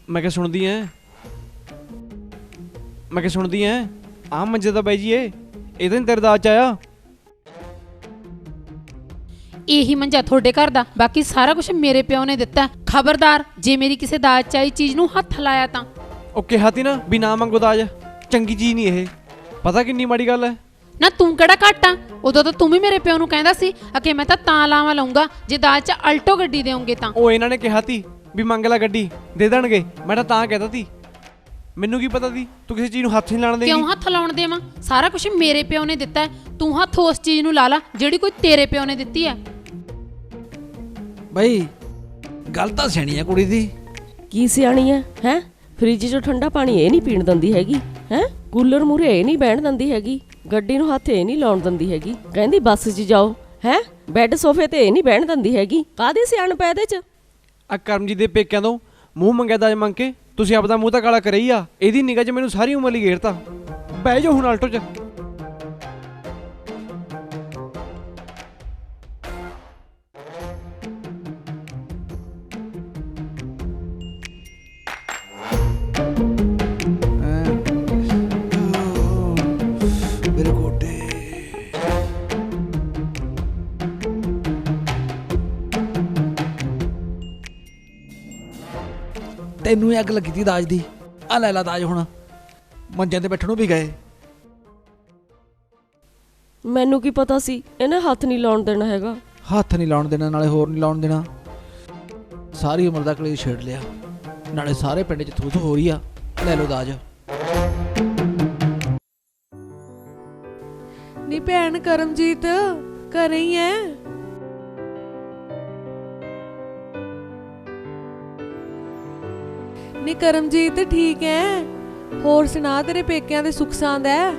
मैं क्या सुनदी ऐ मैं क्या सुनदी ऐ आ मंजे दा बाई जी ਇਹ ਤਾਂ ਤੇਰੇ ਦਾਜ ਚ ਆਇਆ। ਇਹੀ ਮੰਜਾ ਤੁਹਾਡੇ ਘਰ ਦਾ, ਬਾਕੀ ਸਾਰਾ ਕੁਝ ਮੇਰੇ ਪਿਓ ਨੇ ਦਿੱਤਾ। ਖਬਰਦਾਰ ਜੇ ਮੇਰੀ ਕਿਸੇ ਦਾਜ ਚ ਆਈ ਚੀਜ਼ ਨੂੰ ਹੱਥ ਲਾਇਆ ਤਾਂ। ਉਹ ਕਿਹਾ ਤੀ ਨਾ ਵੀ ਨਾ ਮੰਗੋ ਦਾਜ, ਚੰਗੀ ਚੀਜ਼ ਨਹੀਂ ਇਹ। ਪਤਾ ਕਿੰਨੀ ਮਾੜੀ ਗੱਲ ਹੈ ਨਾ। ਤੂੰ ਕਿਹੜਾ ਘੱਟ ਆ? ਉਦੋਂ ਤਾਂ ਤੂੰ ਵੀ ਮੇਰੇ ਪਿਓ ਨੂੰ ਕਹਿੰਦਾ ਸੀ ਕਿ ਮੈਂ ਤਾਂ ਲਾਵਾਂ ਲਾਉਂਗਾ ਜੇ ਦਾਜ ਚ ਅਲਟੋ ਗੱਡੀ ਦੇਉਂਗੇ ਤਾਂ। ਉਹ ਇਹਨਾਂ ਨੇ ਕਿਹਾ ਤੀ ਵੀ ਮੰਗ ਲੈ ਗੱਡੀ ਦੇ ਦੇਣਗੇ, ਮੈਂ ਤਾਂ ਕਹਿਤਾ ਤੀ। ਮੈਨੂੰ ਕੀ ਪਤਾ ਸੀ ਤੂੰ ਕਿਸੇ ਚੀਜ਼ ਨੂੰ ਹੱਥ ਨਹੀਂ ਲਾਣ ਦੇਂਗੀ। ਕਿਉਂ ਹੱਥ ਲਾਉਣ ਦੇਵਾਂ? ਸਾਰਾ ਕੁਝ ਮੇਰੇ ਪਿਓ ਨੇ ਦਿੱਤਾ ਹੈ। ਤੂੰ ਹੱਥ ਉਸ ਚੀਜ਼ ਨੂੰ ਲਾ ਲਾ ਜਿਹੜੀ ਕੋਈ ਤੇਰੇ ਪਿਓ ਨੇ ਦਿੱਤੀ ਹੈ। ਬਈ ਗੱਲ ਤਾਂ ਸਿਆਣੀ ਹੈ ਕੁੜੀ ਦੀ। ਕੀ ਸਿਆਣੀ ਹੈ? ਹੈ ਫ੍ਰਿਜ 'ਚੋਂ ਠੰਡਾ ਪਾਣੀ ਇਹ ਨਹੀਂ ਪੀਣ ਦਿੰਦੀ ਹੈਗੀ, ਹੈ ਕੂਲਰ ਮੂਹਰੇ ਇਹ ਨਹੀਂ ਬਹਿਣ ਦਿੰਦੀ ਹੈਗੀ, ਗੱਡੀ ਨੂੰ ਹੱਥ ਇਹ ਨਹੀਂ ਲਾਉਣ ਦਿੰਦੀ ਹੈਗੀ, ਕਹਿੰਦੀ ਬੱਸ 'ਚ ਜਾਓ, ਹੈ ਬੈੱਡ ਸੋਫੇ ਤੇ ਇਹ ਨਹੀਂ ਬਹਿਣ ਦਿੰਦੀ ਹੈਗੀ। ਕਾਹਦੀ ਸਿਆਣਪ ਹੈ ਇਹਦੇ 'ਚ? ਆ ਕਰਮਜੀਤ ਦੇ ਪੇਕਿਆਂ ਤੋਂ ਮੂੰਹ ਮੰਗਿਆ ਦਾਜ ਮੰਗ ਕੇ ਤੁਸੀਂ ਆਪਦਾ ਮੂੰਹ ਤਾਂ ਕਾਲਾ ਕਰਿਆ ਹੀ ਆ। ਇਹਦੀ ਨਿਗਾਹ 'ਚ ਮੈਨੂੰ ਸਾਰੀ ਉਮਰ ਲਈ ਘੇਰਤਾ। ਬਹਿ ਜਾਓ ਹੁਣ ਆਲਟੋ 'ਚ। ਮੇਰੇ ਗੋਡੇ ਤੈਨੂੰ ਅੱਗ ਲੱਗੀ ਤੀ ਦਾਜ ਦੀ। ਆ ਲੈ ਲਾ ਦਾਜ, ਹੁਣ ਮੰਜਿਆਂ ਤੇ ਬੈਠਣ ਨੂੰ ਵੀ ਗਏ। ਮੈਨੂੰ ਕੀ ਪਤਾ ਸੀ ਇਹਨੇ ਹੱਥ ਨਹੀਂ ਲਾਉਣ ਦੇਣਾ ਹੈਗਾ। ਹੱਥ ਨਹੀਂ ਲਾਉਣ ਦੇਣਾ, ਨਾਲੇ ਹੋਰ ਨਹੀਂ ਲਾਉਣ ਦੇਣਾ। ਸਾਰੀ ਉਮਰ ਦਾ ਕਲੇਸ਼ ਛੇੜ ਲਿਆ, ਨਾਲੇ ਸਾਰੇ ਪਿੰਡ 'ਚ ਥੂ ਥੂ ਹੋ ਰਹੀ ਆ। ਲੈ ਲਓ ਦਾਜ। ਨੀ ਭੈਣ ਕਰਮਜੀਤ ਘਰੇ ਹੀ ਐ? ਨੀ ਕਰਮਜੀਤ ਠੀਕ ਐ? ਹੋਰ ਸੁਣਾ ਤੇਰੇ ਪੇਕਿਆਂ ਦੇ ਸੁੱਖ ਸਾਂਦ ਐ?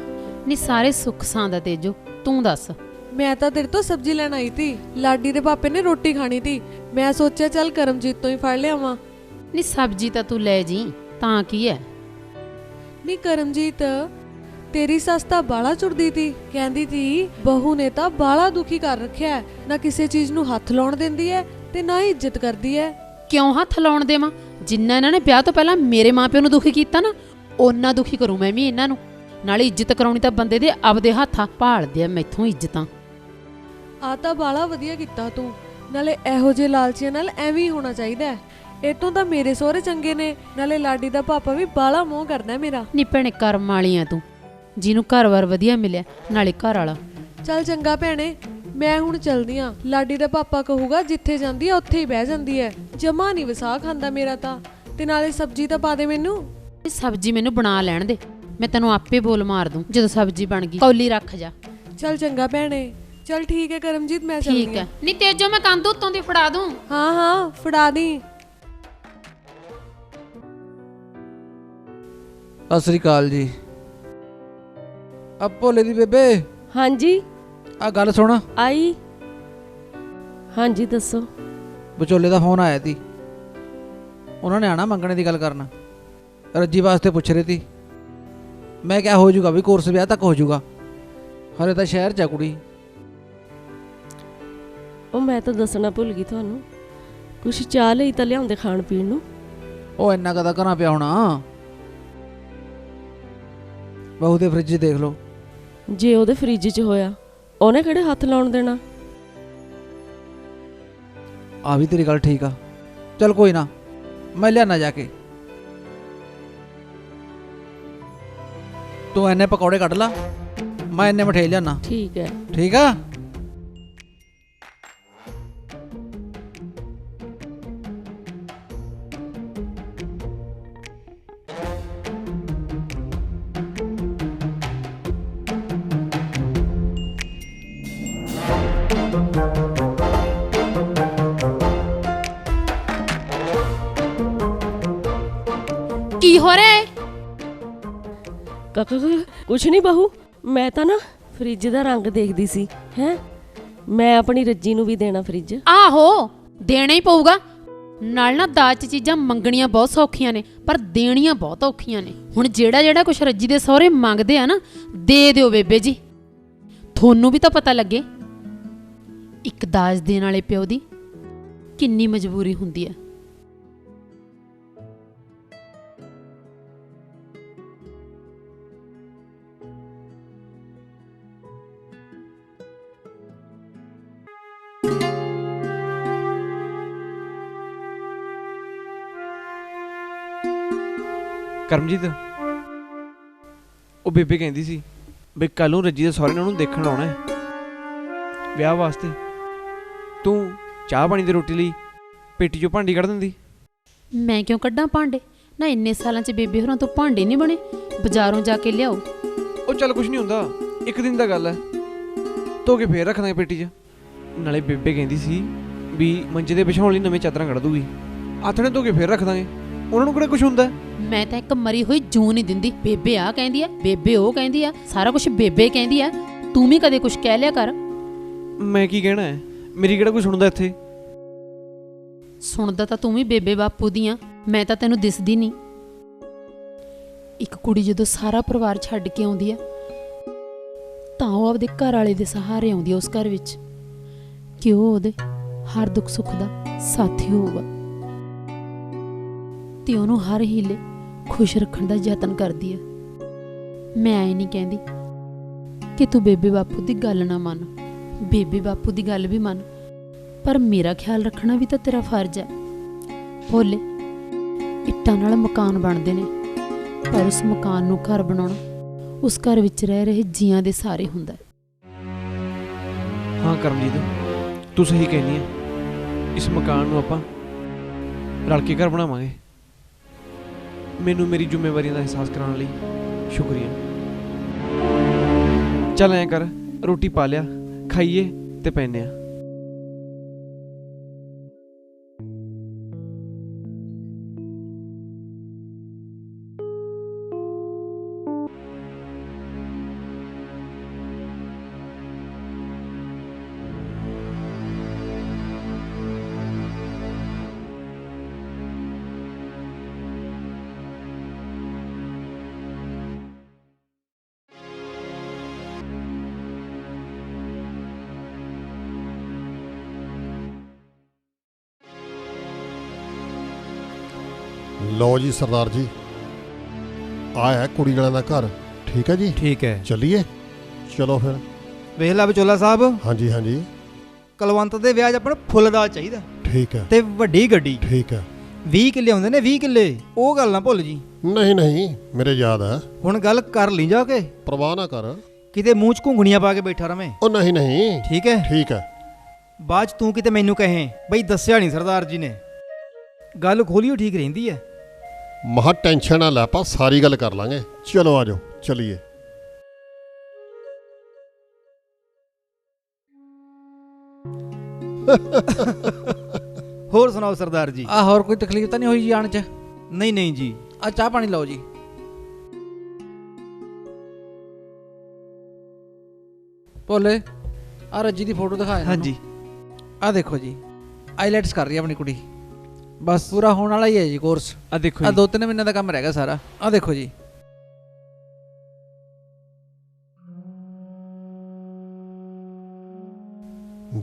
ਨੀ ਸਾਰੇ ਸੁੱਖ ਸਾਂਦ ਆ ਤੇਜੋ, ਤੂੰ ਦੱਸ। ਮੈਂ ਤਾਂ ਤੇਰੇ ਤੋਂ ਸਬਜ਼ੀ ਲੈਣ ਆਈ ਤੀ। ਲਾਡੀ ਦੇ ਪਾਪੇ ਨੇ ਰੋਟੀ ਖਾਣੀ ਤੀ, ਮੈਂ ਸੋਚਿਆ ਚੱਲ ਕਰਮਜੀਤ ਤੋਂ ਹੀ ਫੜ ਲਿਆਵਾਂ। ਨੀ ਸਬਜ਼ੀ ਤਾਂ ਤੂੰ ਲੈ ਜੀ, ਤਾਂ ਕੀ ਹੈ? ਨੀ ਕਰਮਜੀਤ ਤੇਰੀ ਸੱਸ ਤਾਂ ਬਾਲਾ ਚੁੜਦੀ ਤੀ, ਕਹਿੰਦੀ ਤੀ ਬਹੂ ਨੇ ਤਾਂ ਬਾਲਾ ਦੁਖੀ ਕਰ ਰੱਖਿਆ, ਨਾ ਕਿਸੇ ਚੀਜ਼ ਨੂੰ ਹੱਥ ਲਾਉਣ ਦਿੰਦੀ ਐ ਤੇ ਨਾ ਹੀ ਇੱਜ਼ਤ ਕਰਦੀ ਐ। ਕਿਉਂ ਹੱਥ ਲਾਉਣ ਦੇਵਾਂ? ਜਿੰਨਾ ਇਹਨਾਂ ਨੇ ਵਿਆਹ ਤੋਂ ਪਹਿਲਾਂ ਮੇਰੇ ਮਾਪਿਆਂ ਨੂੰ ਦੁਖੀ ਕੀਤਾ ਨਾ, ਓਨਾ ਦੁਖੀ ਕਰੂੰ ਮੈਂ ਵੀ ਇਹਨਾਂ ਨੂੰ। ਨਾਲੇ ਇੱਜ਼ਤ ਕਰਾਉਣੀ ਤਾਂ ਬੰਦੇ ਦੇ ਆਪਦੇ ਹੱਥਾਂ ਭਾਲਦੇ ਆ ਮੈਥੋਂ ਇੱਜ਼ਤਾਂ। ਆ ਤਾਂ ਬਾਲਾ ਵਧੀਆ ਕੀਤਾ ਤੂੰ, ਨਾਲੇ ਇਹੋ ਜਿਹੇ ਲਾਲਚੀਆਂ ਨਾਲ ਐਵੇਂ ਹੀ ਹੋਣਾ ਚਾਹੀਦਾ। ਇਹ ਤੋਂ ਤਾਂ ਮੇਰੇ ਸਹੁਰੇ ਚੰਗੇ ਨੇ, ਨਾਲੇ ਲਾਡੀ ਦਾ ਪਾਪਾ ਵੀ ਬਾਲਾ ਮੋਹ ਕਰਦਾ ਮੇਰਾ। ਨੀ ਭੈਣੇ ਕਰਮ ਵਾਲੀ ਆ ਤੂੰ, ਜਿਹਨੂੰ ਘਰ-ਬਾਰ ਵਧੀਆ ਮਿਲਿਆ, ਨਾਲੇ ਘਰ ਵਾਲਾ। ਚੱਲ ਚੰਗਾ ਭੈਣੇ, ਮੈਂ ਹੁਣ ਚਲਦੀ ਆਂ। ਲਾਡੀ ਦਾ ਪਾਪਾ ਕਹੂਗਾ ਜਿੱਥੇ ਜਾਂਦੀ ਆ ਉੱਥੇ ਹੀ ਬਹਿ ਜਾਂਦੀ ਐ, ਜਮਾ ਨਹੀਂ ਵਸਾ ਖਾਂਦਾ ਮੇਰਾ ਤਾਂ। ਤੇ ਨਾਲੇ ਸਬਜ਼ੀ ਤਾਂ ਪਾ ਦੇ ਮੈਨੂੰ। ਇਹ ਸਬਜ਼ੀ ਮੈਨੂੰ ਬਣਾ ਲੈਣ ਦੇ, ਮੈਂ ਤੈਨੂੰ ਆਪੇ ਬੋਲ ਮਾਰ ਦੂੰ ਜਦੋਂ ਸਬਜ਼ੀ ਬਣ ਗਈ। ਕੌਲੀ ਰੱਖ ਜਾ। ਚੱਲ ਚੰਗਾ ਭੈਣੇ। ਚੱਲ ਠੀਕ ਹੈ ਕਰਮਜੀਤ, ਮੈਂ ਚਲਦੀ ਆਂ। ਠੀਕ ਹੈ। ਨੀ ਤੇਜੋ ਮੈਂ ਕੰਧ ਉੱਤੋਂ ਦੀ ਫੜਾ ਦੂੰ। ਹਾਂ ਹਾਂ ਫੜਾ ਦੀ। ਸਤਿ ਸ੍ਰੀ ਅਕਾਲ ਜੀ। ਆ ਭੋਲੇ ਦੀ ਬੇਬੇ, ਹਾਂਜੀ ਆ ਗੱਲ ਸੁਣ। ਆਈ। ਹਾਂਜੀ ਦੱਸੋ। ਵਿਚੋਲੇ ਦਾ ਫੋਨ ਆਇਆ ਤੀ, ਉਹਨਾਂ ਨੇ ਆਣਾ ਮੰਗਣੇ ਦੀ ਗੱਲ ਕਰਨਾ। ਰੱਜੀ ਵਾਸਤੇ ਪੁੱਛ ਰਹੀ ਤੀ। ਮੈਂ ਕਿਹਾ ਹੋ ਜਾਊਗਾ ਵੀ ਕੋਰਸ ਵਿਆਹ ਤੱਕ ਹੋ ਜਾਊਗਾ, ਹਲੇ ਤਾਂ ਸ਼ਹਿਰ 'ਚ ਆ ਕੁੜੀ। ਉਹ ਮੈਂ ਤਾਂ ਦੱਸਣਾ ਭੁੱਲ ਗਈ ਤੁਹਾਨੂੰ, ਕੁਛ ਚਾਹ ਲਈ ਤਾਂ ਲਿਆਉਂਦੇ ਖਾਣ ਪੀਣ ਨੂੰ। ਉਹ ਇੰਨਾ ਕਦਾ ਘਰਾਂ ਪਿਆ ਹੋਣਾ, ਬਹੂ ਦੇ ਫਰਿੱਜ 'ਚ ਦੇਖ ਲਓ। ਜੇ ਉਹਦੇ ਫ੍ਰਿਜ 'ਚ ਹੋਇਆ ਉਹਨੇ ਕਿਹੜੇ ਹੱਥ ਲਾਉਣ ਦੇਣਾ? ਆ ਵੀ ਤੇਰੀ ਗੱਲ ਠੀਕ ਆ। ਚੱਲ ਕੋਈ ਨਾ, ਮੈਂ ਲਿਆਣਾ ਜਾ ਕੇ। ਤੂੰ ਐਨੇ ਪਕੌੜੇ ਕੱਢ ਲਾ, ਮੈਂ ਐਨੇ ਮਠਿਆਈ ਲਿਆਣਾ। ਠੀਕ ਹੈ। ਠੀਕ ਆ। ਕੀ ਹੋ ਰਿਹਾ ਹੈ? ਕਾਕਾ ਕੁਛ ਨਹੀਂ ਬਹੂ, ਮੈਂ ਤਾਂ ਨਾ ਫ੍ਰਿਜ ਦਾ ਰੰਗ ਦੇਖਦੀ ਸੀ। ਹੈ ਮੈਂ ਆਪਣੀ ਰੱਜੀ ਨੂੰ ਵੀ ਦੇਣਾ ਫ੍ਰਿਜ। ਆਹੋ ਦੇਣਾ ਹੀ ਪਊਗਾ। ਨਾਲ ਨਾ ਦਾਜ 'ਚ ਚੀਜ਼ਾਂ ਮੰਗਣੀਆਂ ਬਹੁਤ ਸੌਖੀਆਂ ਨੇ, ਪਰ ਦੇਣੀਆਂ ਬਹੁਤ ਔਖੀਆਂ ਨੇ। ਹੁਣ ਜਿਹੜਾ ਕੁਛ ਰੱਜੀ ਦੇ ਸਹੁਰੇ ਮੰਗਦੇ ਆ ਨਾ, ਦੇ ਦਿਓ ਬੇਬੇ ਜੀ। ਤੁਹਾਨੂੰ ਵੀ ਤਾਂ ਪਤਾ ਲੱਗੇ ਇੱਕ ਦਾਜ ਦੇਣ ਵਾਲੇ ਪਿਓ ਦੀ ਕਿੰਨੀ ਮਜਬੂਰੀ ਹੁੰਦੀ ਹੈ। ਕਰਮਜੀਤ, ਉਹ ਬੇਬੇ ਕਹਿੰਦੀ ਸੀ ਵੀ ਕੱਲ ਨੂੰ ਰੱਜੀ ਦੇ ਸਹੁਰੇ ਨੇ ਉਹਨੂੰ ਦੇਖਣ ਆਉਣਾ ਹੈ ਵਿਆਹ ਵਾਸਤੇ। ਤੂੰ ਚਾਹ ਪਾਣੀ ਤੇ ਰੋਟੀ ਲਈ ਪੇਟੀ 'ਚੋਂ ਭਾਂਡੀ ਕੱਢ ਦਿੰਦੀ। ਮੈਂ ਕਿਉਂ ਕੱਢਾਂ ਭਾਂਡੇ? ਨਾ ਇੰਨੇ ਸਾਲਾਂ 'ਚ ਬੇਬੇ ਹੋਰਾਂ ਤੋਂ ਭਾਂਡੇ ਨਹੀਂ ਬਣੇ, ਬਾਜ਼ਾਰੋਂ ਜਾ ਕੇ ਲਿਆਓ। ਉਹ ਚੱਲ ਕੁਛ ਨਹੀਂ ਹੁੰਦਾ, ਇੱਕ ਦਿਨ ਦਾ ਗੱਲ ਹੈ, ਧੋ ਕੇ ਫੇਰ ਰੱਖ ਦਾਂਗੇ ਪੇਟੀ 'ਚ। ਨਾਲੇ ਬੇਬੇ ਕਹਿੰਦੀ ਸੀ ਵੀ ਮੰਜੇ ਦੇ ਵਿਛਾਉਣ ਲਈ ਨਵੇਂ ਚਾਦਰਾਂ ਕੱਢ ਦੂਗੀ, ਆਥਣੇ ਧੋ ਕੇ ਫੇਰ ਰੱਖ ਦਾਂਗੇ, ਉਹਨਾਂ ਨੂੰ ਕਿਹੜਾ ਕੁਛ ਹੁੰਦਾ। ਮੈਂ ਤਾਂ ਇੱਕ ਮਰੀ ਹੋਈ ਜੂੰ ਨਹੀਂ ਦਿੰਦੀ। ਬੇਬੇ ਆ ਕਹਿੰਦੀ ਆ, ਬੇਬੇ ਉਹ ਕਹਿੰਦੀ ਆ, ਸਾਰਾ ਕੁਝ ਬੇਬੇ ਕਹਿੰਦੀ ਆ। ਤੂੰ ਵੀ ਕਦੇ ਕੁਝ ਕਹਿ ਲਿਆ ਕਰ। ਮੈਂ ਕੀ ਕਹਿਣਾ ਹੈ, ਮੇਰੀ ਕਿਹੜਾ ਕੋਈ ਸੁਣਦਾ ਇੱਥੇ। ਸੁਣਦਾ ਤਾਂ ਤੂੰ ਵੀ ਬੇਬੇ ਬਾਪੂ ਦੀ ਆ, ਮੈਂ ਤਾਂ ਤੈਨੂੰ ਦਿਸਦੀ ਨਹੀਂ। ਇੱਕ ਕੁੜੀ ਜਦੋਂ ਸਾਰਾ ਪਰਿਵਾਰ ਛੱਡ ਕੇ ਆਉਂਦੀ ਆ ਤਾਂ ਉਹ ਆਪਦੇ ਘਰ ਵਾਲੇ ਦੇ ਸਹਾਰੇ ਆਉਂਦੀ ਆ ਉਸ ਘਰ ਵਿੱਚ, ਕਿ ਉਹ ਉਹਦੇ ਹਰ ਦੁੱਖ ਸੁੱਖ ਦਾ ਸਾਥੀ ਹੋਊਗਾ ਤੇ ਉਹਨੂੰ ਹਰ ਹੀਲੇ ਖੁਸ਼ ਰੱਖਣ ਦਾ ਯਤਨ ਕਰਦੀ ਆ। ਮੈਂ ਐ ਨਹੀਂ ਕਹਿੰਦੀ ਕਿ ਤੂੰ ਬੇਬੇ ਬਾਪੂ ਦੀ ਗੱਲ ਨਾ ਮੰਨ, ਬੇਬੇ ਬਾਪੂ ਦੀ ਗੱਲ ਵੀ ਮੰਨ, ਪਰ ਮੇਰਾ ਖਿਆਲ ਰੱਖਣਾ ਵੀ ਤਾਂ ਤੇਰਾ ਫਰਜ਼ ਹੈ। ਭੋਲੇ, ਇੱਟਾਂ ਨਾਲ ਮਕਾਨ ਬਣਦੇ ਨੇ, ਪਰ ਉਸ ਮਕਾਨ ਨੂੰ ਘਰ ਬਣਾਉਣਾ ਉਸ ਘਰ ਵਿੱਚ ਰਹਿ ਰਹੇ ਜੀਆਂ ਦੇ ਸਾਰੇ ਹੁੰਦਾ। ਹਾਂ ਕਰਮਜੀਤ, ਤੂੰ ਸਹੀ ਕਹਿੰਦੀ ਹੈ, ਇਸ ਮਕਾਨ ਨੂੰ ਆਪਾਂ ਰਲ ਕੇ ਘਰ ਬਣਾਵਾਂਗੇ। ਮੈਨੂੰ ਮੇਰੀ ਜ਼ਿੰਮੇਵਾਰੀ ਦਾ ਅਹਿਸਾਸ ਕਰਾਉਣ ਲਈ ਸ਼ੁਕਰੀਆ। ਚੱਲ ਐਂ ਕਰ, ਰੋਟੀ ਪਾ ਲਿਆ, ਖਾਈਏ ਤੇ ਪੈਨੇ ਆ। ਲਓ ਜੀ ਸਰਦਾਰ ਜੀ, ਆ ਹੈ ਕੁੜੀ ਵਾਲਿਆਂ ਦਾ ਘਰ। ਠੀਕ ਹੈ ਜੀ, ਠੀਕ ਹੈ। ਚੱਲੀਏ? ਚਲੋ ਫਿਰ। ਵੇਖ ਲਾ ਵਿਚੋਲਾ ਸਾਹਿਬ, ਹਾਂਜੀ ਹਾਂਜੀ, ਕਲਵੰਤ ਦੇ ਵਿਆਹ 'ਚ ਆਪਾਂ ਨੂੰ ਫੁੱਲਦਾਰ ਚਾਹੀਦਾ ਠੀਕ ਹੈ ਤੇ ਵੱਡੀ ਗੱਡੀ। ਠੀਕ ਹੈ। 20 ਕਿੱਲੇ ਹੁੰਦੇ ਨੇ, 20 ਕਿੱਲੇ, ਉਹ ਗੱਲ ਨਾ ਭੁੱਲ ਜੀ। ਨਹੀਂ ਨਹੀਂ, ਮੇਰੇ ਯਾਦ ਹੈ। ਹੁਣ ਗੱਲ ਕਰ ਲਈ ਜਾ ਕੇ, ਪਰਵਾਹ ਨਾ ਕਰ। ਕਿਤੇ ਮੂੰਹ 'ਚ ਘੁੰਗਣੀਆਂ ਪਾ ਕੇ ਬੈਠਾ ਰਵੇਂ। ਉਹ ਨਹੀਂ ਨਹੀਂ, ਠੀਕ ਹੈ। ਠੀਕ ਹੈ। ਬਾਅਦ 'ਚ ਤੂੰ ਕਿਤੇ ਮੈਨੂੰ ਕਹੇ ਬਈ ਦੱਸਿਆ ਨਹੀਂ ਸਰਦਾਰ ਜੀ ਨੇ, ਗੱਲ ਖੋਲੀਓ ਠੀਕ ਰਹਿੰਦੀ ਹੈ। ਮਹਾ ਟੈਨਸ਼ਨ ਨਾ ਲੈ, ਆਪਾਂ ਸਾਰੀ ਗੱਲ ਕਰ ਲਾਂਗੇ। ਚਲੋ ਆ ਜਾਓ, ਚਲੀਏ। ਹੋਰ ਸੁਣਾਓ ਸਰਦਾਰ ਜੀ। ਆ ਹੋਰ ਕੋਈ ਤਕਲੀਫ ਤਾਂ ਨਹੀਂ ਹੋਈ ਜੀ ਆਣ 'ਚ? ਨਹੀਂ ਨਹੀਂ ਜੀ। ਆ ਚਾਹ ਪਾਣੀ ਲਓ ਜੀ। ਭੋਲੇ, ਆ ਰੱਜੀ ਦੀ ਫੋਟੋ ਦਿਖਾ। ਹਾਂਜੀ, ਆ ਦੇਖੋ ਜੀ, ਆਈਲੈਟਸ ਕਰ ਰਹੀ ਹੈ ਆਪਣੀ ਕੁੜੀ। ਬਸ ਪੂਰਾ ਹੋਣ ਵਾਲਾ ਹੀ ਹੈ ਜੀ ਕੋਰਸ। ਆ ਦੇਖੋ ਆ ਜੀ। 2-3 ਮਹੀਨੇ ਦਾ ਕੰਮ ਰਹਿ ਗਿਆ ਸਾਰਾ। ਆ ਦੇਖੋ ਜੀ।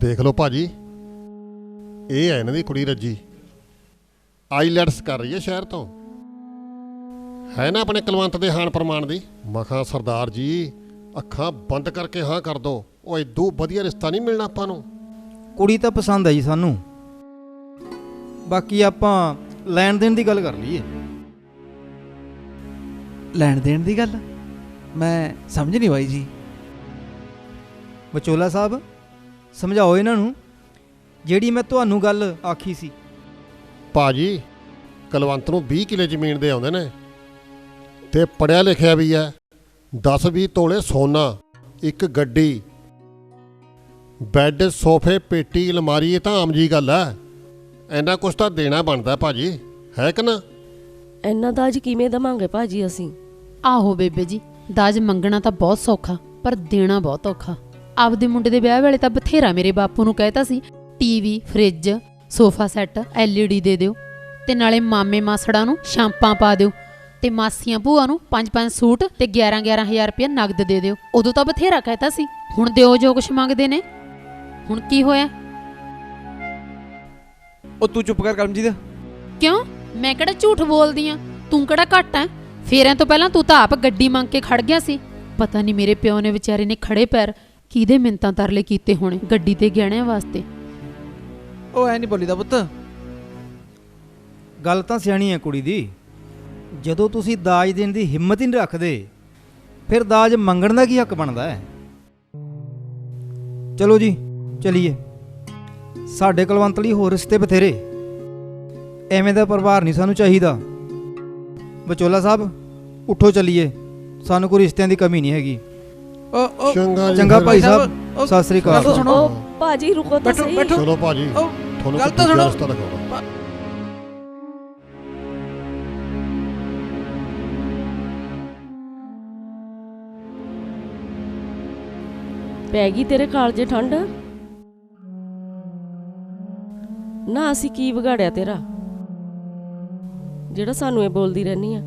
ਦੇਖ ਲਓ ਭਾਜੀ, ਇਹ ਹੈ ਇਹਨਾਂ ਦੀ ਕੁੜੀ ਰੱਜੀ। ਆਈਲੈਟਸ ਕਰ ਰਹੀ ਹੈ ਸ਼ਹਿਰ ਤੋਂ। ਹੈ ਨਾ ਆਪਣੇ ਕੁਲਵੰਤ ਦੇ ਹਾਨ ਪ੍ਰਮਾਣ ਦੀ। ਮਖਾ ਸਰਦਾਰ ਜੀ, ਅੱਖਾਂ ਬੰਦ ਕਰਕੇ ਹਾਂ ਕਰ ਦੋ, ਉਹ ਇਦੋਂ ਵਧੀਆ ਰਿਸ਼ਤਾ ਨਹੀਂ ਮਿਲਣਾ ਆਪਾਂ ਨੂੰ। ਕੁੜੀ ਤਾਂ ਪਸੰਦ ਆ ਜੀ ਸਾਨੂੰ, ਬਾਕੀ ਆਪਾਂ ਲੈਣ ਦੇਣ ਦੀ ਗੱਲ ਕਰ ਲਈਏ। ਲੈਣ ਦੇਣ ਦੀ ਗੱਲ ਮੈਂ ਸਮਝ ਨਹੀਂ ਪਾਈ ਜੀ। ਵਿਚੋਲਾ ਸਾਹਿਬ, ਸਮਝਾਓ ਇਹਨਾਂ ਨੂੰ ਜਿਹੜੀ ਮੈਂ ਤੁਹਾਨੂੰ ਗੱਲ ਆਖੀ ਸੀ। ਭਾਜੀ, ਕੁਲਵੰਤ ਨੂੰ 20 ਕਿੱਲੇ ਜ਼ਮੀਨ ਦੇ ਆਉਂਦੇ ਨੇ ਤੇ ਪੜਿਆ ਲਿਖਿਆ ਵੀ ਹੈ। 10-20 ਤੋਲੇ ਸੋਨਾ, ਇੱਕ ਗੱਡੀ, ਬੈੱਡ, ਸੋਫੇ, ਪੇਟੀ, ਅਲਮਾਰੀ, ਇਹ ਤਾਂ ਆਮ ਜੀ ਗੱਲ ਹੈ। ਇੰਨਾ ਕੁਛ ਤਾਂ ਦੇਣਾ ਬਣਦਾ ਭਾਜੀ, ਹੈ ਕਿ ਨਾ? ਇੰਨਾ ਦਾਜ ਕਿਵੇਂ ਦੇਵਾਂਗੇ ਭਾਜੀ ਅਸੀਂ? ਆਹੋ ਬੇਬੇ ਜੀ, ਦਾਜ ਮੰਗਣਾ ਤਾਂ ਬਹੁਤ ਸੌਖਾ, ਪਰ ਦੇਣਾ ਬਹੁਤ ਔਖਾ। ਆਪਦੇ ਮੁੰਡੇ ਦੇ ਵਿਆਹ ਵੇਲੇ ਤਾਂ ਬਥੇਰਾ ਮੇਰੇ ਬਾਪੂ ਨੂੰ ਕਹਿਤਾ ਸੀ, TV, fridge, sofa set, LED ਦੇ ਦਿਓ, ਤੇ ਨਾਲੇ ਮਾਮੇ ਮਾਸੜਾਂ ਨੂੰ ਸ਼ਾਂਪਾਂ ਪਾ ਦਿਓ, ਤੇ ਮਾਸੀਆਂ ਭੂਆ ਨੂੰ 5-5 ਸੂਟ ਤੇ 11-11 ਹਜ਼ਾਰ ਰੁਪਇਆ ਨਗਦ ਦੇ ਦਿਓ। ਉਦੋਂ ਤਾਂ ਬਥੇਰਾ ਕਹਿਤਾ ਸੀ। ਹੁਣ ਦਿਓ ਜੋ ਕੁਛ ਮੰਗਦੇ ਨੇ। ਹੁਣ ਕੀ ਹੋਇਆ? ਉਹ ਤੂੰ ਚੁੱਪ ਕਰ ਕਰਮਜੀਤ। ਕਿਉਂ? ਮੈਂ ਕਿਹੜਾ ਝੂਠ ਬੋਲਦੀ ਆ? ਤੂੰ ਕਿਹੜਾ ਘੱਟ ਐ? ਫੇਰਿਆਂ ਤੋਂ ਪਹਿਲਾਂ ਤੂੰ ਤਾਂ ਆਪ ਗੱਡੀ ਮੰਗ ਕੇ ਖੜ ਗਿਆ ਸੀ। ਪਤਾ ਨਹੀਂ ਮੇਰੇ ਪਿਓ ਨੇ ਵਿਚਾਰੇ ਨੇ ਖੜੇ ਪੈਰ ਕਿਹਦੇ ਮਿੰਤਾਂ ਤਰਲੇ ਕੀਤੇ ਹੋਣੇ ਗੱਡੀ ਤੇ ਗਹਿਣਿਆਂ ਵਾਸਤੇ। ਉਹ ਐ ਨਹੀਂ ਬੋਲੀਦਾ ਪੁੱਤ। ਗੱਲ ਤਾਂ ਸਿਆਣੀ ਹੈ ਕੁੜੀ ਦੀ, ਜਦੋਂ ਤੁਸੀਂ ਦਾਜ ਦੇਣ ਦੀ ਹਿੰਮਤ ਹੀ ਨਹੀਂ ਰੱਖਦੇ ਫਿਰ ਦਾਜ ਮੰਗਣ ਦਾ ਕੀ ਹੱਕ ਬਣਦਾ ਹੈ? ਚਲੋ ਜੀ ਚਲੀਏ, ਸਾਡੇ ਕੁਲਵੰਤ ਲਈ ਹੋਰ ਰਿਸ਼ਤੇ ਬਥੇਰੇ, ਐਵੇਂ ਦਾ ਪਰਿਵਾਰ ਨਹੀਂ ਸਾਨੂੰ ਚਾਹੀਦਾ। ਵਿਚੋਲਾ ਸਾਹਿਬ ਉੱਠੋ ਚੱਲੀਏ, ਸਾਨੂੰ ਕੋਈ ਰਿਸ਼ਤਿਆਂ ਦੀ ਕਮੀ ਨਹੀਂ ਹੈਗੀ। ਉਹ ਚੰਗਾ ਜੀ ਚੰਗਾ ਫਿਰ। ਭਾਈ ਸਾਹਿਬ, ਉਹ ਸਤਿ ਸ੍ਰੀ ਗੱਲ ਤਾਂ ਅਕਾਲ। ਸੁਣੋ। ਉਹ ਭਾਜੀ ਰੁਕੋ ਤਾਂ ਬੈਠੋ ਸਹੀ। ਬੈਠੋ। ਚਲੋ ਭਾਜੀ ਉਹ ਤੁਹਾਨੂੰ ਗੱਲ ਕੋਈ ਤਾਂ ਦੂਜਾ ਸੁਣੋ। ਰਸਤਾ ਦਿਖਾਉਣਾ। ਪੈ ਗਈ ਤੇਰੇ ਕਾਲਜੇ ਠੰਡ? ਨਾ ਅਸੀਂ ਕੀ ਵਿਗਾੜਿਆ ਤੇਰਾ ਜਿਹੜਾ ਸਾਨੂੰ ਇਹ ਬੋਲਦੀ ਰਹਿਨੀ ਆ?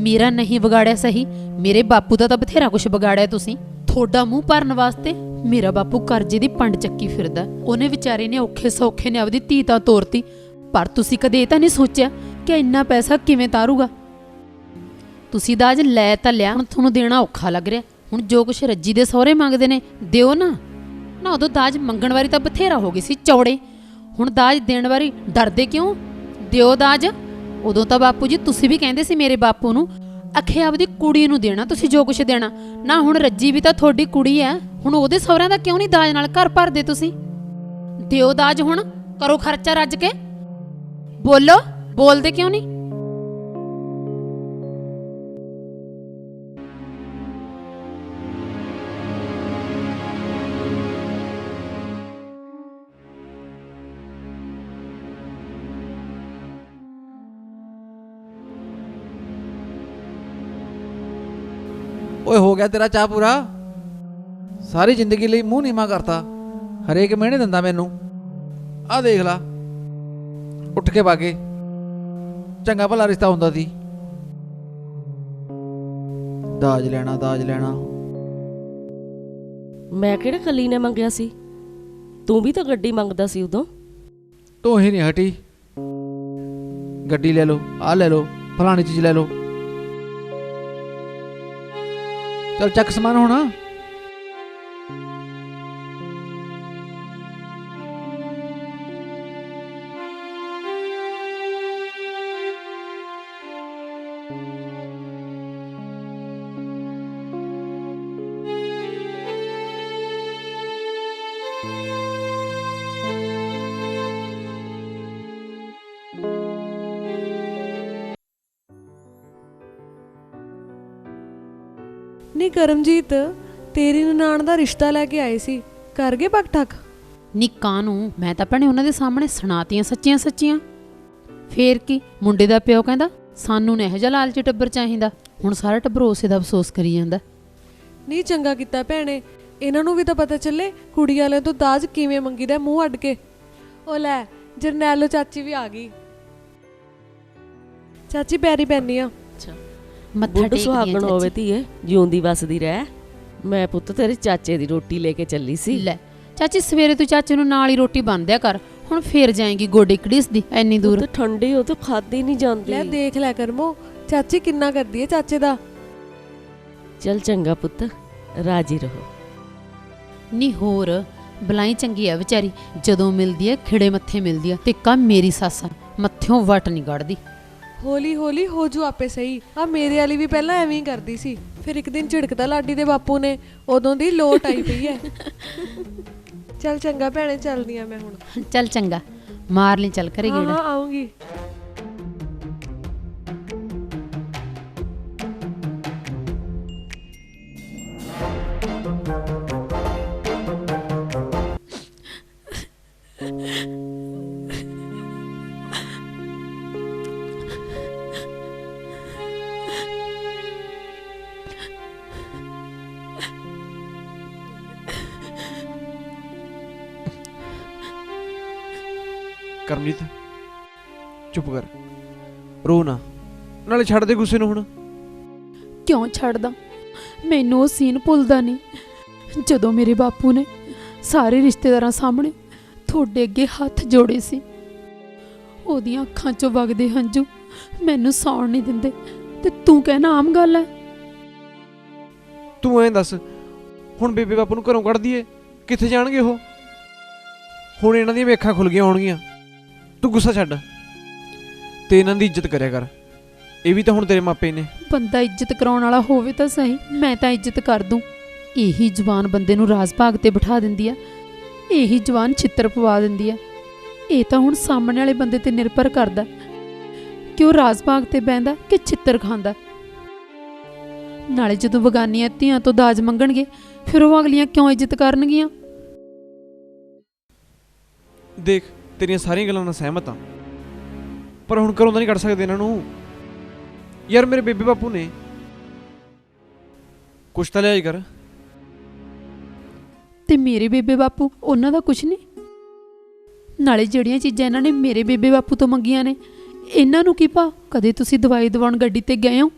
ਮੇਰਾ ਨਹੀਂ ਵਿਗਾੜਿਆ ਸਹੀ, ਮੇਰੇ ਬਾਪੂ ਦਾ ਤਾਂ ਬਥੇਰਾ ਕੁਝ ਵਿਗਾੜਿਆ ਤੁਸੀਂ। ਤੁਹਾਡਾ ਮੂੰਹ ਭਰਨ ਵਾਸਤੇ ਮੇਰਾ ਬਾਪੂ ਕਰਜ਼ੇ ਦੀ ਪੰਡ ਚੱਕੀ ਫਿਰਦਾ। ਉਹਨੇ ਵਿਚਾਰੇ ਨੇ ਔਖੇ ਸੌਖੇ ਨੇ ਆਪਦੀ ਧੀ ਤਾਂ ਤੋਰਤੀ, ਪਰ ਤੁਸੀਂ ਕਦੇ ਇਹ ਤਾਂ ਨਹੀਂ ਸੋਚਿਆ ਕਿ ਇੰਨਾ ਪੈਸਾ ਕਿਵੇਂ ਤਾਰੂਗਾ। ਤੁਸੀਂ ਦਾਜ ਲੈ ਤਾਂ ਲਿਆ, ਹੁਣ ਤੁਹਾਨੂੰ ਦੇਣਾ ਔਖਾ ਲੱਗ ਰਿਹਾ। ਹੁਣ ਜੋ ਕੁਛ ਰੱਜੀ ਦੇ ਸਹੁਰੇ ਮੰਗਦੇ ਨੇ ਦਿਓ ਨਾ। ਉਦੋਂ ਦਾਜ ਮੰਗਣ ਵਾਰੀ ਤਾਂ ਬਥੇਰਾ ਹੋ ਗਈ ਸੀ ਚੌੜੇ, ਹੁਣ ਦਾਜ ਦੇਣ ਵਾਰੀ ਡਰਦੇ ਕਿਉਂ? ਦਿਓ ਦਾਜ। ਉਦੋਂ ਤਾਂ ਬਾਪੂ ਜੀ ਤੁਸੀਂ ਵੀ ਕਹਿੰਦੇ ਸੀ ਮੇਰੇ ਬਾਪੂ ਨੂੰ, ਅਖੇ ਆਪਦੀ ਕੁੜੀ ਨੂੰ ਦੇਣਾ ਤੁਸੀਂ ਜੋ ਕੁਛ ਦੇਣਾ ਨਾ। ਹੁਣ ਰੱਜੀ ਵੀ ਤਾਂ ਤੁਹਾਡੀ ਕੁੜੀ ਐ, ਹੁਣ ਉਹਦੇ ਸਹੁਰਿਆਂ ਦਾ ਕਿਉਂ ਨਹੀਂ ਦਾਜ ਨਾਲ ਘਰ ਭਰਦੇ ਤੁਸੀਂ? ਦਿਓ ਦਾਜ, ਹੁਣ ਕਰੋ ਖਰਚਾ ਰੱਜ ਕੇ। ਬੋਲੋ, ਬੋਲਦੇ ਕਿਉਂ ਨਹੀਂ? ਓਏ ਹੋ ਗਿਆ ਤੇਰਾ ਚਾਹ ਪੂਰਾ? ਸਾਰੀ ਜ਼ਿੰਦਗੀ ਲਈ ਮੂੰਹ ਨੀਵਾਂ ਕਰਤਾ, ਹਰੇਕ ਮਹੀਨੇ ਦਿੰਦਾ ਮੈਨੂੰ। ਆਹ ਦੇਖ ਲਾ, ਉੱਠ ਕੇ ਬਾਗੇ। ਚੰਗਾ ਭਲਾ ਰਿਸ਼ਤਾ ਹੁੰਦਾ ਸੀ। ਦਾਜ ਲੈਣਾ, ਦਾਜ ਲੈਣਾ। ਮੈਂ ਕਿਹੜੇ ਕੱਲੀ ਨੇ ਮੰਗਿਆ ਸੀ? ਤੂੰ ਵੀ ਤਾਂ ਗੱਡੀ ਮੰਗਦਾ ਸੀ ਉਦੋਂ। ਤੂੰ ਹੀ ਨਹੀਂ ਹਟੀ। ਗੱਡੀ ਲੈ ਲਓ, ਆਹ ਲੈ ਲਓ, ਫਲਾਣੀ ਚੀਜ਼ ਲੈ ਲਓ। ਚੱਲ ਚੱਕ ਸਮਾਨ ਹੋਣਾ। ਨੀ ਕਰਮਜੀਤ, ਤੇਰੀ ਨਨਾਣ ਦਾ ਰਿਸ਼ਤਾ ਲੈ ਕੇ ਆਏ ਸੀ, ਕਰ ਗਏ ਪੱਕ ਠੱਕ? ਨਿੱਕਾਂ ਨੂੰ ਮੈਂ ਤਾਂ ਭੈਣੇ ਉਹਨਾਂ ਦੇ ਸਾਹਮਣੇ ਸੁਣਾਤੀਆਂ ਸੱਚੀਆਂ ਸੱਚੀਆਂ। ਫੇਰ ਕੀ, ਮੁੰਡੇ ਦਾ ਪਿਓ ਕਹਿੰਦਾ ਸਾਨੂੰ ਨੇ ਇਹੋ ਜਿਹਾ ਲਾਲਚੀ ਟੱਬਰ ਚਾਹੀਦਾ। ਹੁਣ ਸਾਰਾ ਟੱਬਰ ਉਸੇ ਦਾ ਅਫਸੋਸ ਕਰੀ ਜਾਂਦਾ। ਨਹੀਂ ਚੰਗਾ ਕੀਤਾ ਭੈਣੇ, ਇਹਨਾਂ ਨੂੰ ਵੀ ਤਾਂ ਪਤਾ ਚੱਲੇ ਕੁੜੀ ਵਾਲਿਆਂ ਤੋਂ ਦਾਜ ਕਿਵੇਂ ਮੰਗੀਦਾ ਮੂੰਹ ਅੱਡ ਕੇ। ਉਹ ਲੈ, ਜਰਨੈਲੋ ਚਾਚੀ ਵੀ ਆ ਗਈ। ਚਾਚੀ ਪੈਰੀ ਪੈਣੀ ਆ। ਮੱਥਾ ਬੁੱਢ ਟੇਕਦੀ ਸੁਹਾਗਣ ਆ ਹੋਵੇ ਚਾਚੀ। ਧੀਏ, ਜਿਉਂਦੀ ਵਸਦੀ ਰਹਿ। ਮੈਂ ਪੁੱਤ ਤੇਰੇ ਚਾਚੇ ਦੀ ਰੋਟੀ ਲੈ ਕੇ ਚੱਲੀ ਸੀ। ਲੈ ਚਾਚੀ, ਸਵੇਰੇ ਤੂੰ ਚਾਚੇ ਨੂੰ ਨਾਲ ਹੀ ਰੋਟੀ ਬੰਨ ਦਿਆ ਕਰ, ਹੁਣ ਫੇਰ ਜਾਏਗੀ ਗੋਡੇ ਘੜੀਸਦੀ ਐਨੀ ਦੂਰ। ਪੁੱਤ ਠੰਡੀ ਉਹ ਤਾਂ ਖਾਦੀ ਨਹੀਂ ਜਾਂਦੀ। ਲੈ ਦੇਖ ਲੈ ਕਰਮੋ, ਚਾਚੀ ਕਿੰਨਾ ਕਰਦੀ ਹੈ ਚਾਚੇ ਦਾ। ਚੱਲ ਚੰਗਾ ਪੁੱਤ, ਰਾਜੀ ਰਹੋ। ਨੀ ਹੋਰ ਬਲਾਈ ਚੰਗੀ ਆ ਵਿਚਾਰੀ, ਜਦੋਂ ਮਿਲਦੀ ਐ ਖਿੜੇ ਮੱਥੇ ਮਿਲਦੀ ਆ। ਤੇ ਕਾ ਮੇਰੀ ਸੱਸ ਆ, ਮੱਥਿਓਂ ਵਟ ਨਹੀਂ ਕੱਢਦੀ। ਹੌਲੀ ਹੌਲੀ ਹੋ ਜੂ ਆਪੇ ਸਹੀ। ਆ ਮੇਰੇ ਵਾਲੀ ਵੀ ਪਹਿਲਾਂ ਐਵੇਂ ਹੀ ਕਰਦੀ ਸੀ, ਫਿਰ ਇੱਕ ਦਿਨ ਝਿੜਕਦਾ ਲਾਡੀ ਦੇ ਬਾਪੂ ਨੇ, ਉਦੋਂ ਦੀ ਲੋਟ ਆਈ ਪਈ ਐ। ਚੱਲ ਚੰਗਾ ਭੈਣੇ, ਚੱਲਦੀ ਆ ਮੈਂ ਹੁਣ। ਚੱਲ ਚੰਗਾ, ਮਾਰ ਲਈ ਚੱਲ ਘਰੇ ਹਾਂ ਗੇੜਾ। ਹਾਂ ਆਉਂਗੀ। ਕਰਮਜੀਤ ਚੁੱਪ ਕਰ, ਰੋ ਨਾ, ਨਾਲੇ ਛੱਡ ਦੇ ਗੁੱਸੇ ਨੂੰ ਹੁਣ। ਕਿਉਂ ਛੱਡਦਾ? ਮੈਨੂੰ ਉਹ ਸੀਨ ਭੁੱਲਦਾ ਨਹੀਂ ਜਦੋਂ ਮੇਰੇ ਬਾਪੂ ਨੇ ਸਾਰੇ ਰਿਸ਼ਤੇਦਾਰਾਂ ਸਾਹਮਣੇ ਤੁਹਾਡੇ ਅੱਗੇ ਹੱਥ ਜੋੜੇ ਸੀ। ਉਹਦੀਆਂ ਅੱਖਾਂ 'ਚੋਂ ਵਗਦੇ ਹੰਝੂ ਮੈਨੂੰ ਸੌਣ ਨਹੀਂ ਦਿੰਦੇ, ਤੇ ਤੂੰ ਕਹਿਣਾ ਆਮ ਗੱਲ ਹੈ। ਤੂੰ ਐਂ ਦੱਸ, ਹੁਣ ਬੇਬੇ ਬਾਪੂ ਨੂੰ ਘਰੋਂ ਕੱਢ ਦਈਏ, ਕਿੱਥੇ ਜਾਣਗੇ ਉਹ? ਹੁਣ ਇਹਨਾਂ ਦੀਆਂ ਵੀ ਅੱਖਾਂ ਖੁੱਲ ਗਈਆਂ ਹੋਣਗੀਆਂ। ਤੂੰ ਗੁੱਸਾ ਛੱਡ ਤੇ ਇਹਨਾਂ ਦੀ ਇੱਜ਼ਤ ਕਰਿਆ ਕਰ। ਇਹ ਵੀ ਤਾਂ ਹੁਣ ਤੇਰੇ ਮਾਪੇ ਨੇ। ਬੰਦਾ ਇੱਜ਼ਤ ਕਰਾਉਣ ਵਾਲਾ ਹੋਵੇ ਤਾਂ ਸਹੀ, ਮੈਂ ਤਾਂ ਇੱਜ਼ਤ ਕਰ ਦੂੰ। ਇਹੀ ਜ਼ੁਬਾਨ ਬੰਦੇ ਨੂੰ ਰਾਜ ਭਾਗ ਤੇ ਬਿਠਾ ਦਿੰਦੀ ਆ, ਇਹੀ ਜ਼ੁਬਾਨ ਛਿੱਤਰ ਪਵਾ ਦਿੰਦੀ ਆ। ਇਹ ਤਾਂ ਹੁਣ ਸਾਹਮਣੇ ਵਾਲੇ ਬੰਦੇ ਤੇ ਨਿਰਭਰ ਕਰਦਾ ਕਿ ਉਹ ਰਾਜ ਭਾਗ ਤੇ ਬਹਿੰਦਾ ਕਿ ਛਿੱਤਰ ਖਾਂਦਾ। ਨਾਲੇ ਜਦੋਂ ਬਗਾਨੀਆਂ ਧੀਆਂ ਤੋਂ ਦਾਜ ਮੰਗਣਗੇ ਫਿਰ ਉਹ ਅਗਲੀਆਂ ਕਿਉਂ ਇੱਜ਼ਤ ਕਰਨਗੀਆਂ? ਦੇਖ ਤੇਰੀਆਂ ਸਾਰੀਆਂ ਗੱਲਾਂ ਨਾਲ ਸਹਿਮਤ ਹਾਂ, ਪਰ ਹੁਣ ਘਰੋਂ ਤਾਂ ਨਹੀਂ ਕੱਢ ਸਕਦੇ ਇਹਨਾਂ ਨੂੰ। ਯਾਰ ਮੇਰੇ ਬੇਬੇ ਬਾਪੂ ਨੇ, ਕੁਛ ਤਾਂ ਲਿਆ ਕਰ। ਤੇ ਮੇਰੇ ਬੇਬੇ ਬਾਪੂ, ਉਹਨਾਂ ਦਾ ਕੁਛ ਨਹੀਂ। ਨਾਲੇ ਜਿਹੜੀਆਂ ਚੀਜ਼ਾਂ ਇਹਨਾਂ ਨੇ ਮੇਰੇ ਬੇਬੇ ਬਾਪੂ ਤੋਂ ਮੰਗੀਆਂ ਨੇ, ਇਹਨਾਂ ਨੂੰ ਕੀ ਭਾ? ਕਦੇ ਤੁਸੀਂ ਦਵਾਈ ਦਵਾਉਣ ਗੱਡੀ ਤੇ ਗਏ ਹੋ?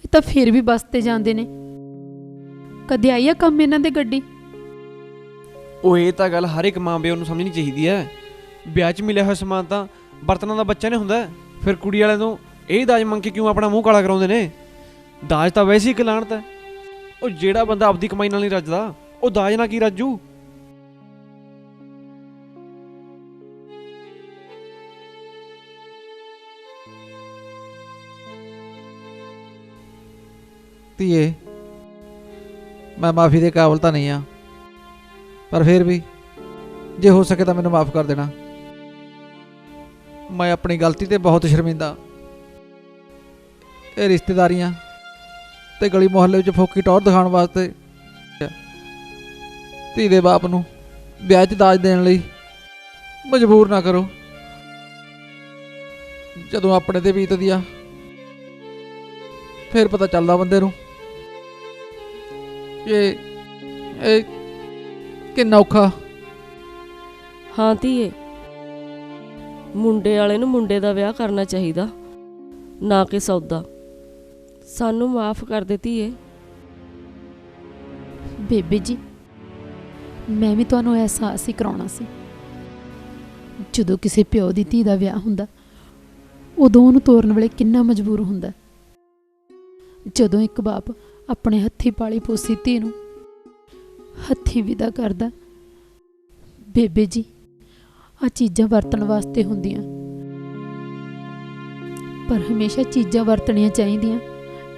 ਇਹ ਤਾਂ ਫਿਰ ਵੀ ਬੱਸ ਤੇ ਜਾਂਦੇ ਨੇ। ਕਦੇ ਆਈ ਆ ਕੰਮ ਇਹਨਾਂ ਦੇ ਗੱਡੀ? ਉਹ ਇਹ ਤਾਂ ਗੱਲ ਹਰ ਇੱਕ ਮਾਂ ਪਿਓ ਨੂੰ ਸਮਝਣੀ ਚਾਹੀਦੀ ਹੈ। ਵਿਆਹ 'ਚ ਮਿਲਿਆ ਹੋਇਆ ਸਮਾਨ ਤਾਂ ਬਰਤਨਾਂ ਦਾ ਬੱਚਾ ਨੇ ਹੁੰਦਾ। ਫਿਰ ਕੁੜੀ ਵਾਲਿਆਂ ਤੋਂ ਇਹ ਦਾਜ ਮੰਗ ਕੇ ਕਿਉਂ ਆਪਣਾ ਮੂੰਹ ਕਾਲਾ ਕਰਾਉਂਦੇ ਨੇ? ਦਾਜ ਤਾਂ ਵੈਸੇ ਹੀ ਇੱਕ ਲਾਹਨਤ ਹੈ। ਉਹ ਜਿਹੜਾ ਬੰਦਾ ਆਪਦੀ ਕਮਾਈ ਨਾਲ ਨਹੀਂ ਰੱਜਦਾ, ਉਹ ਦਾਜ ਨਾਲ ਕੀ ਰੱਜੂ? ਧੀਏ, ਮੈਂ ਮਾਫੀ ਦੇ ਕਾਬਿਲ ਤਾਂ ਨਹੀਂ ਆ, ਪਰ ਫਿਰ ਵੀ ਜੇ ਹੋ ਸਕੇ ਤਾਂ ਮੈਨੂੰ ਮਾਫ ਕਰ ਦੇਣਾ। ਮੈਂ ਆਪਣੀ ਗਲਤੀ ਤੇ ਬਹੁਤ ਸ਼ਰਮਿੰਦਾ। ਇਹ ਰਿਸ਼ਤੇਦਾਰੀਆਂ ਤੇ ਗਲੀ ਮੁਹੱਲੇ ਵਿੱਚ ਫੋਕੀ ਟੌਰ ਦਿਖਾਉਣ ਵਾਸਤੇ ਧੀ ਦੇ ਬਾਪ ਨੂੰ ਵਿਆਹ 'ਚ ਦਾਜ ਦੇਣ ਲਈ ਮਜਬੂਰ ਨਾ ਕਰੋ। ਜਦੋਂ ਆਪਣੇ ਤੇ ਬੀਤਦੀ ਆ ਫਿਰ ਪਤਾ ਚੱਲਦਾ ਬੰਦੇ ਨੂੰ ਇਹ ਕਿੰਨਾ ਔਖਾ। ਹਾਂ ਧੀਏ, ਮੁੰਡੇ ਵਾਲੇ ਨੂੰ ਮੁੰਡੇ ਦਾ ਵਿਆਹ ਕਰਨਾ ਚਾਹੀਦਾ, ਨਾ ਕਿ ਸੌਦਾ। ਸਾਨੂੰ ਮਾਫ ਕਰ ਦੇ ਧੀਏ। ਬੇਬੇ ਜੀ, ਮੈਂ ਵੀ ਤੁਹਾਨੂੰ ਅਹਿਸਾਸ ਹੀ ਕਰਾਉਣਾ ਸੀ। ਜਦੋਂ ਕਿਸੇ ਪਿਓ ਦੀ ਧੀ ਦਾ ਵਿਆਹ ਹੁੰਦਾ, ਉਦੋਂ ਉਹਨੂੰ ਤੋਰਨ ਵੇਲੇ ਕਿੰਨਾ ਮਜਬੂਰ ਹੁੰਦਾ। ਜਦੋਂ ਇੱਕ ਬਾਪ ਆਪਣੇ ਹੱਥੀਂ ਪਾਲੀ ਪੋਸੀ ਧੀ ਨੂੰ ਹੱਥੀਂ ਵਿਦਾ ਕਰਦਾ। ਬੇਬੇ ਜੀ, ਆ ਚੀਜ਼ਾਂ ਵਰਤਣ ਵਾਸਤੇ ਹੁੰਦੀਆਂ, ਪਰ ਹਮੇਸ਼ਾ ਚੀਜ਼ਾਂ ਵਰਤਣੀਆਂ ਚਾਹੀਦੀਆਂ,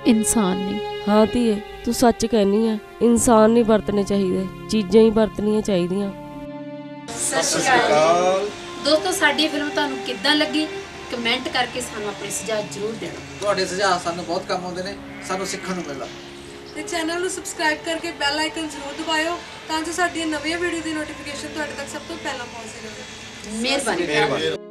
ਇਨਸਾਨ ਨਹੀਂ। ਹਾਂ ਧੀਏ, ਤੂੰ ਸੱਚ ਕਹਿਨੀ ਆ। ਇਨਸਾਨ ਨਹੀਂ ਵਰਤਣੇ ਚਾਹੀਦੇ, ਚੀਜ਼ਾਂ ਹੀ ਵਰਤਣੀਆਂ ਚਾਹੀਦੀਆਂ। ਸਤਿ ਸ਼੍ਰੀ ਅਕਾਲ ਦੋਸਤੋ, ਸਾਡੀ ਫਿਲਮ ਤੁਹਾਨੂੰ ਕਿੱਦਾਂ ਲੱਗੀ? ਕਮੈਂਟ ਕਰਕੇ ਸਾਨੂੰ ਆਪਣੇ ਸੁਝਾਅ ਜ਼ਰੂਰ ਦੇਣਾ। ਤੁਹਾਡੇ ਸੁਝਾਅ ਸਾਨੂੰ ਬਹੁਤ ਕੰਮ ਆਉਂਦੇ ਨੇ, ਸਾਨੂੰ ਸਿੱਖਣ ਨੂੰ ਮਿਲਦਾ। ਤੇ ਚੈਨਲ ਨੂੰ ਸਬਸਕ੍ਰਾਈਬ ਕਰਕੇ ਬੈਲ ਆਈਕਨ ਜ਼ਰੂਰ ਦਬਾਇਓ ਤਾਂ ਜੋ ਸਾਡੀਆਂ ਨਵੀਆਂ ਵੀਡੀਓ ਦੀ ਨੋਟੀਫਿਕੇਸ਼ਨ ਤੁਹਾਡੇ ਤੱਕ ਸਭ ਤੋਂ ਪਹਿਲਾਂ ਪਹੁੰਚ ਸਕੇ। ਮਿਹਰਬਾਨੀ।